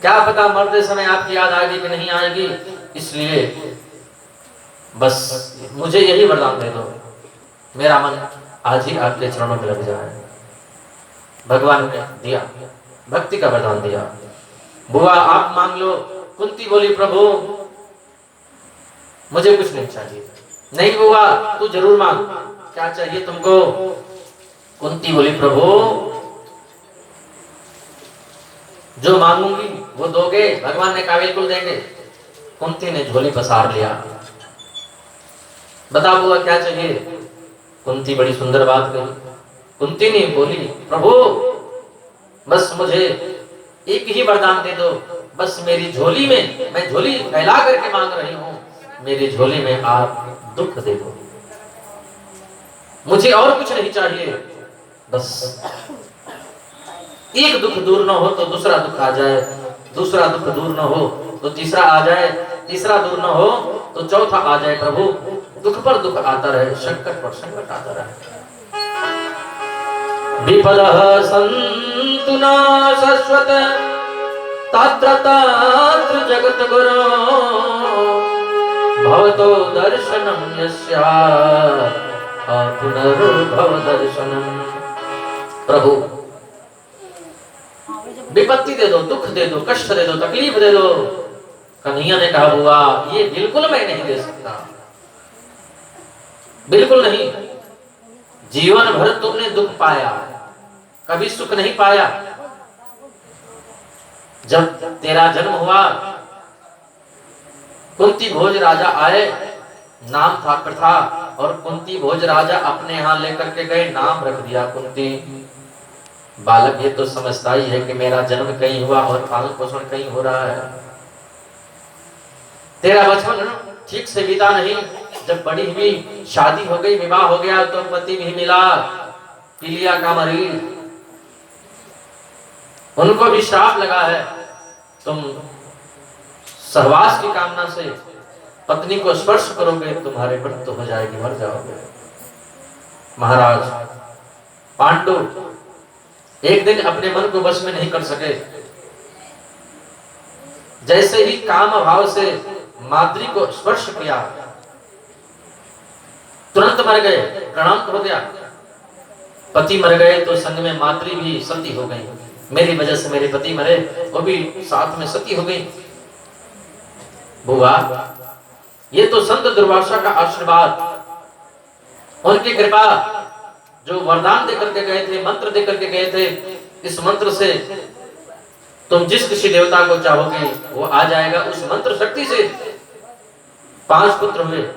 क्या पता मरते समय आपकी याद आएगी कि नहीं आएगी। इसलिए बस मुझे यही वरदान दे दो, मेरा मन आज ही आपके चरणों में लग जाए। भगवान ने दिया, भक्ति का वरदान दिया। बुआ आप मांग लो। कुंती बोली प्रभु मुझे कुछ नहीं चाहिए। नहीं बुआ तू जरूर मांग, क्या चाहिए तुमको? कुंती बोली प्रभु जो मांगूंगी वो दोगे? भगवान ने कहा बिल्कुल देंगे। कुंती ने झोली पसार लिया। बता बुआ क्या चाहिए? कुंती बड़ी सुंदर बात कही। कुंती ने बोली प्रभु बस मुझे एक ही वरदान दे दो, बस मेरी झोली में, मैं झोली फैला करके मांग रही हूँ, मेरी झोली में आप दुख दे दो, मुझे और कुछ नहीं चाहिए। बस एक दुख दूर न हो तो दूसरा दुख आ जाए, दूसरा दुख दूर न हो तो तीसरा आ जाए, तीसरा दूर न हो तो चौथा आ जाए। प्रभु दुख पर दुख आता रहे, संकट पर संकट आता रहे। विपदः सन्तु न शाश्वत तत्र तत्र जगत गुरो भवतो दर्शनम यस्यात् पुनर्भव दर्शनम। प्रभु विपत्ति दे दो, दुख दे दो, कष्ट दे दो, तकलीफ दे दो। कन्हैया ने कहा बुआ ये बिल्कुल मैं नहीं दे सकता, बिल्कुल नहीं। जीवन भर तुमने दुख पाया, कभी सुख नहीं पाया। जब तेरा जन्म हुआ कुंती भोज राजा आए, नाम था प्रथा, और कुंती भोज राजा अपने यहाँ लेकर के गए, नाम रख दिया कुंती। बालक ये तो समझता ही है कि मेरा जन्म कहीं हुआ और पालन पोषण कहीं हो रहा है। तेरा बचपन ठीक से बीता नहीं, जब बड़ी हुई, शादी हो गई, विवाह हो गया तो पति भी मिला, पीलिया का मरीज, उनको भी श्राप लगा है, तुम सहवास की कामना से पत्नी को स्पर्श करोगे तुम्हारे मृत्यु हो जाएगी, मर जाओगे। महाराज पांडु एक दिन अपने मन को वश में नहीं कर सके, जैसे ही काम भाव से माद्री को स्पर्श किया तुरंत मर गए, प्रणाम हो गया। पति मर गए तो संग में माद्री भी सती हो गई, मेरी वजह से मेरे पति मरे, वो भी साथ में सती हो गई। बुआ ये तो संत दुर्वासा का आशीर्वाद, उनकी कृपा, जो वरदान देकर के गए थे, मंत्र देकर के गए थे, इस मंत्र से तुम जिस किसी देवता को चाहोगे वो आ जाएगा। उस मंत्र शक्ति से 5 पुत्र हुए।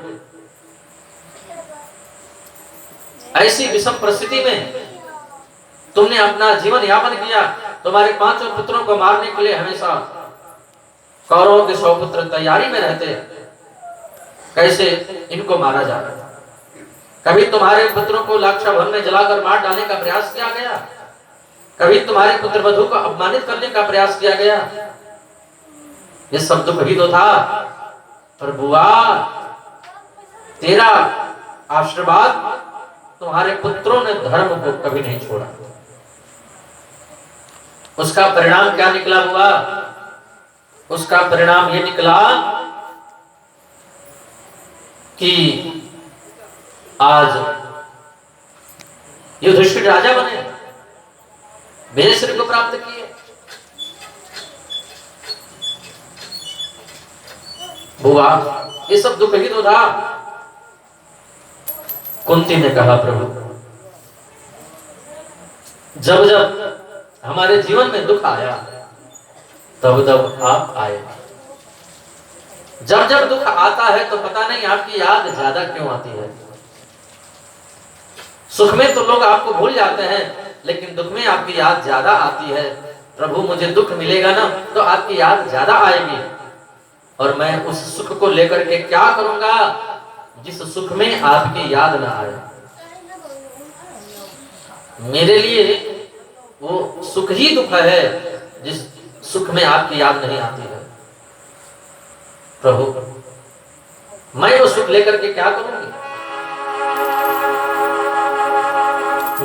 ऐसी विषम परिस्थिति में तुमने अपना जीवन यापन किया, तुम्हारे 5 पुत्रों को मारने के लिए हमेशा कौरवों के 100 पुत्र तैयारी में रहते, कैसे इनको मारा जाए। कभी तुम्हारे पुत्रों को लाक्षाभन में जलाकर मार डालने का प्रयास किया गया, कभी तुम्हारे पुत्र वधु को अपमानित करने का प्रयास किया गया। ये सब दुख ही तो था, पर बुआ तेरा आशीर्वाद, तुम्हारे पुत्रों ने धर्म को कभी नहीं छोड़ा। उसका परिणाम क्या निकला बुआ? उसका परिणाम ये निकला कि आज युधिष्ठिर राजा बने, विजय श्री को प्राप्त किए। बुआ ये सब दुख ही तो था। कुंती ने कहा प्रभु जब जब हमारे जीवन में दुख आया तब तब आप आए। जब जब दुख आता है तो पता नहीं आपकी याद ज्यादा क्यों आती है। सुख में तो लोग आपको भूल जाते हैं, लेकिन दुख में आपकी याद ज्यादा आती है। प्रभु मुझे दुख मिलेगा ना तो आपकी याद ज्यादा आएगी, और मैं उस सुख को लेकर के क्या करूंगा जिस सुख में आपकी याद ना आए। मेरे लिए वो सुख ही दुख है जिस सुख में आपकी याद नहीं आती है। प्रभु मैं वो सुख लेकर के क्या करूंगी?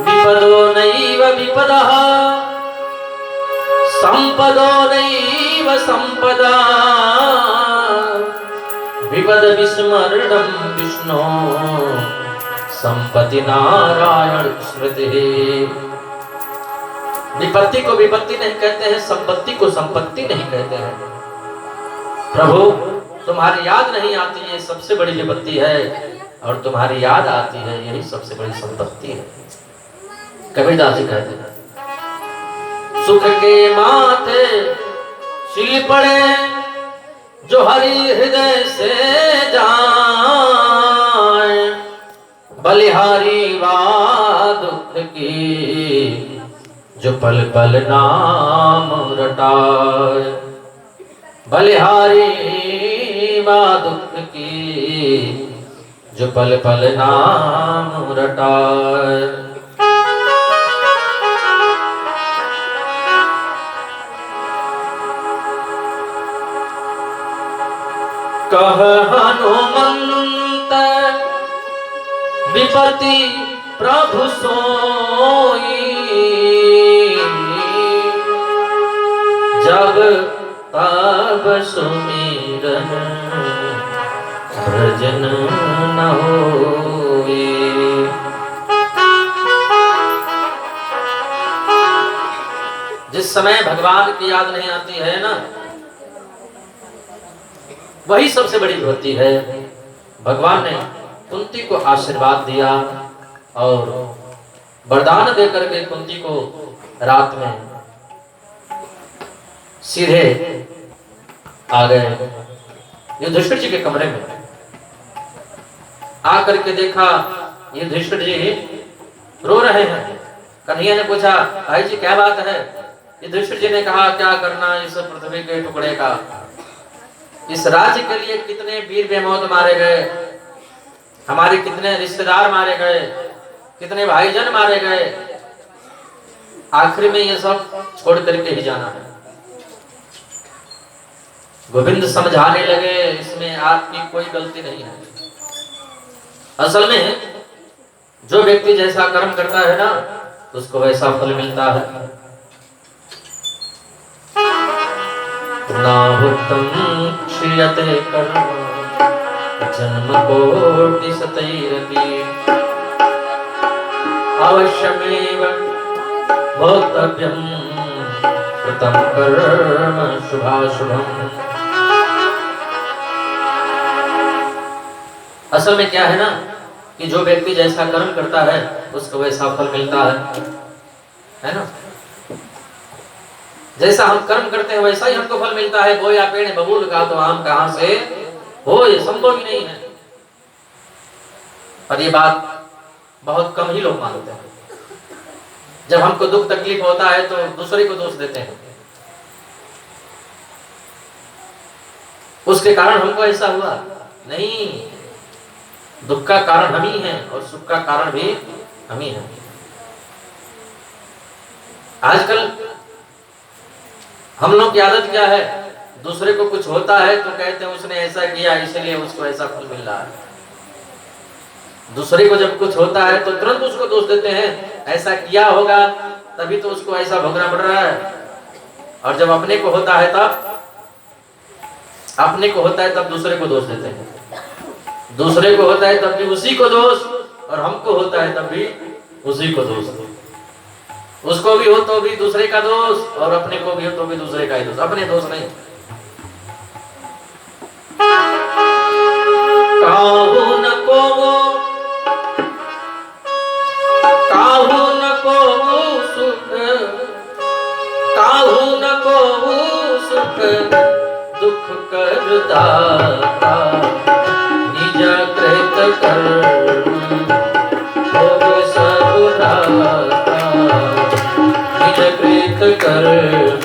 विपदो नैव विपदः संपदो नैव संपदा विपद विस्मरणं विष्णो संपत्ति नारायण स्मृति। विपत्ति को विपत्ति नहीं कहते हैं, संपत्ति को संपत्ति नहीं कहते हैं। प्रभु तुम्हारी याद नहीं आती है सबसे बड़ी विपत्ति है, और तुम्हारी याद आती है यही सबसे बड़ी संपत्ति है। कबीरदास जी कहते हैं सुख के माथे शील पड़े जो हरि हृदय से जाए, बलिहारी वा दुख की जो पल पल नाम रटाए। बलिहारी वा दुख की जो पल पल नाम रटाए। कह हनुमंत विपत्ति प्रभु सोई, जब तब सुमिरन भजन न होई। जिस समय भगवान की याद नहीं आती है ना, वही सबसे बड़ी विपत्ति है। भगवान ने कुंती को आशीर्वाद दिया और वरदान देकर के कुंती को रात में सीधे आ गए युधिष्ठिर जी के कमरे में। आकर के देखा युधिष्ठिर जी रो रहे हैं। कन्हैया ने पूछा भाई जी क्या बात है? युधिष्ठिर जी ने कहा क्या करना इस पृथ्वी के टुकड़े का, इस राज्य के लिए कितने वीर बेमौत मारे गए, हमारे कितने रिश्तेदार मारे गए, कितने भाईजन मारे गए, आखिर में ये सब छोड़ करके ही जाना है। गोविंद समझाने लगे इसमें आपकी कोई गलती नहीं है। असल में जो व्यक्ति जैसा कर्म करता है ना उसको वैसा फल मिलता है। नाहुतं क्षीयते कर्म जन्म कोटि शतैरपि, अवश्यमेव भोक्तव्यं कृतं कर्म शुभाशुभम्। असल में क्या है ना कि जो व्यक्ति जैसा कर्म करता है उसको वैसा फल मिलता है ना। जैसा हम कर्म करते हैं वैसा ही हमको फल मिलता है। बोया पेड़ बबूल का तो आम कहां से हो, ये संभव ही नहीं है। पर ये बात बहुत कम ही लोग मानते हैं। जब हमको दुख तकलीफ होता है तो दूसरे को दोष देते हैं, उसके कारण हमको ऐसा हुआ। नहीं, दुख का कारण हम ही हैं और सुख का कारण भी हम ही हैं। आजकल हम लोग की आदत क्या है, दूसरे को कुछ होता है तो कहते हैं उसने ऐसा किया इसलिए उसको ऐसा फल मिल रहा है। दूसरे को जब कुछ होता है तो तुरंत उसको दोष देते हैं, ऐसा किया होगा तभी तो उसको ऐसा भोगना पड़ रहा है। और जब अपने को होता है तब दूसरे को दोष देते हैं। दूसरे को होता है तब भी उसी को दोष, और हमको होता है तब भी उसी को दोष। उसको भी हो तो भी दूसरे का दोष, और अपने को भी हो तो भी दूसरे का ही दोष, अपने दोष नहीं। काहू न को सुख, काहू न को सुख दुख कर दाता, निज कृत कर्म भोग सब दाता, निज कृत कर्म।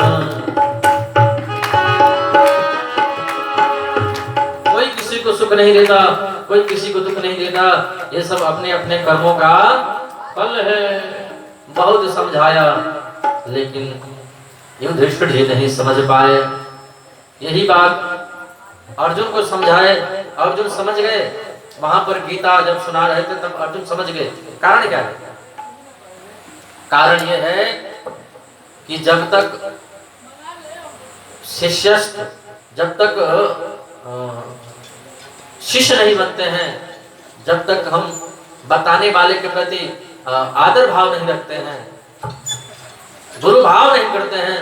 कोई किसी को सुख नहीं देता, कोई किसी को दुख नहीं देता, ये सब अपने अपने कर्मों का फल है। बहुत समझाया लेकिन युधिष्ठिर जी नहीं समझ पाए। यही बात अर्जुन को समझाए, अर्जुन समझ गए। वहां पर गीता जब सुना रहे थे तब अर्जुन समझ गए। कारण क्या है? कारण यह है कि जब तक शिष्यस्थ जब तक शिष्य नहीं बनते हैं, जब तक हम बताने वाले के प्रति आदर भाव नहीं रखते हैं, गुरु भाव नहीं करते हैं,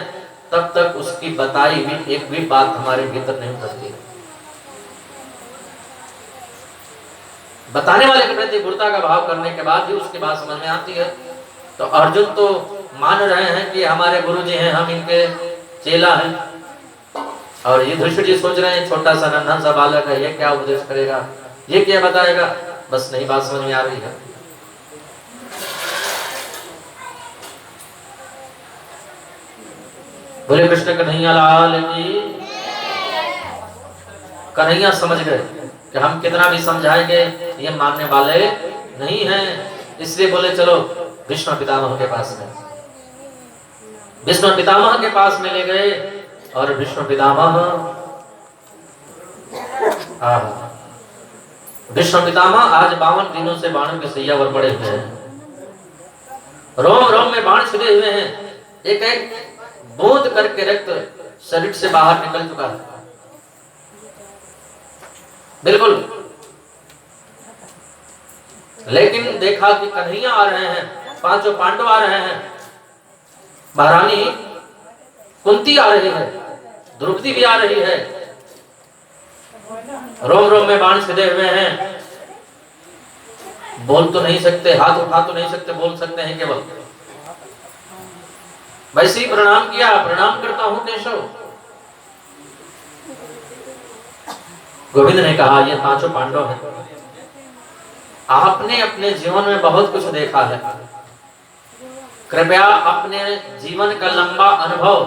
तब तक उसकी बताई भी एक भी बात हमारे भीतर नहीं उतरती। बताने वाले के प्रति गुरुता का भाव करने के बाद ही उसकी बात समझ में आती है। तो अर्जुन तो मान रहे हैं कि हमारे गुरुजी हैं, हम इनके चेला हैं, और ये युधिष्ठिर जी सोच रहे हैं छोटा सा नन्हा सा बालक है, ये क्या उपदेश करेगा, ये क्या बताएगा, बस नहीं बात समझ में आ रही है। बोले कृष्ण कन्हैया लाल की। कन्हैया समझ गए कि हम कितना भी समझाएंगे ये मानने वाले नहीं हैं, इसलिए बोले चलो भीष्म पितामह के पास में। भीष्म पितामह के पास में ले गए और भीष्म पितामह भीष्म पितामह आज 52 दिनों से बाणों के सैया पर पड़े हुए हैं, रोम रोम में बाण छिड़े हुए हैं, एक एक बूंद करके रक्त शरीर से बाहर निकल चुका है बिल्कुल। लेकिन देखा कि कन्हैया आ रहे हैं, पांचों पांडव आ रहे हैं, महारानी कुंती आ रही है, द्रौपदी भी आ रही है, रोम रोम में बाण छिदे हुए हैं, बोल तो नहीं सकते, हाथ उठा तो नहीं सकते, बोल सकते हैं केवल वैसे ही प्रणाम किया, प्रणाम करता हूं केशव। गोविंद ने कहा ये पांचों पांडव हैं, आपने अपने जीवन में बहुत कुछ देखा है, कृपया अपने जीवन का लंबा अनुभव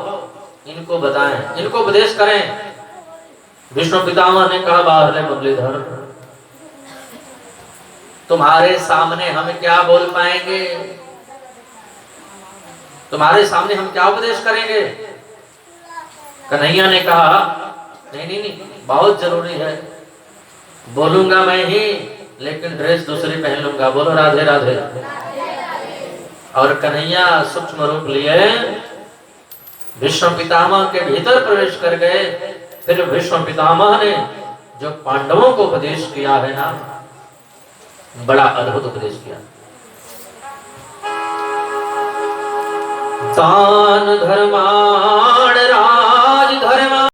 इनको बताएं, इनको उपदेश करें। विष्णु पितामह ने कहा बाहर मुरलीधर, तुम्हारे सामने हम क्या बोल पाएंगे, तुम्हारे सामने हम क्या उपदेश करेंगे। कन्हैया ने कहा नहीं नहीं नहीं, बहुत जरूरी है, बोलूंगा मैं ही, लेकिन ड्रेस दूसरी पहन लूंगा, बोलो राधे राधे। और कन्हैया सूक्ष्म रूप लिए भीष्म पितामह के भीतर प्रवेश कर गए। फिर भीष्म पितामह ने जो पांडवों को उपदेश किया है ना, बड़ा अद्भुत उपदेश किया। दान धर्माण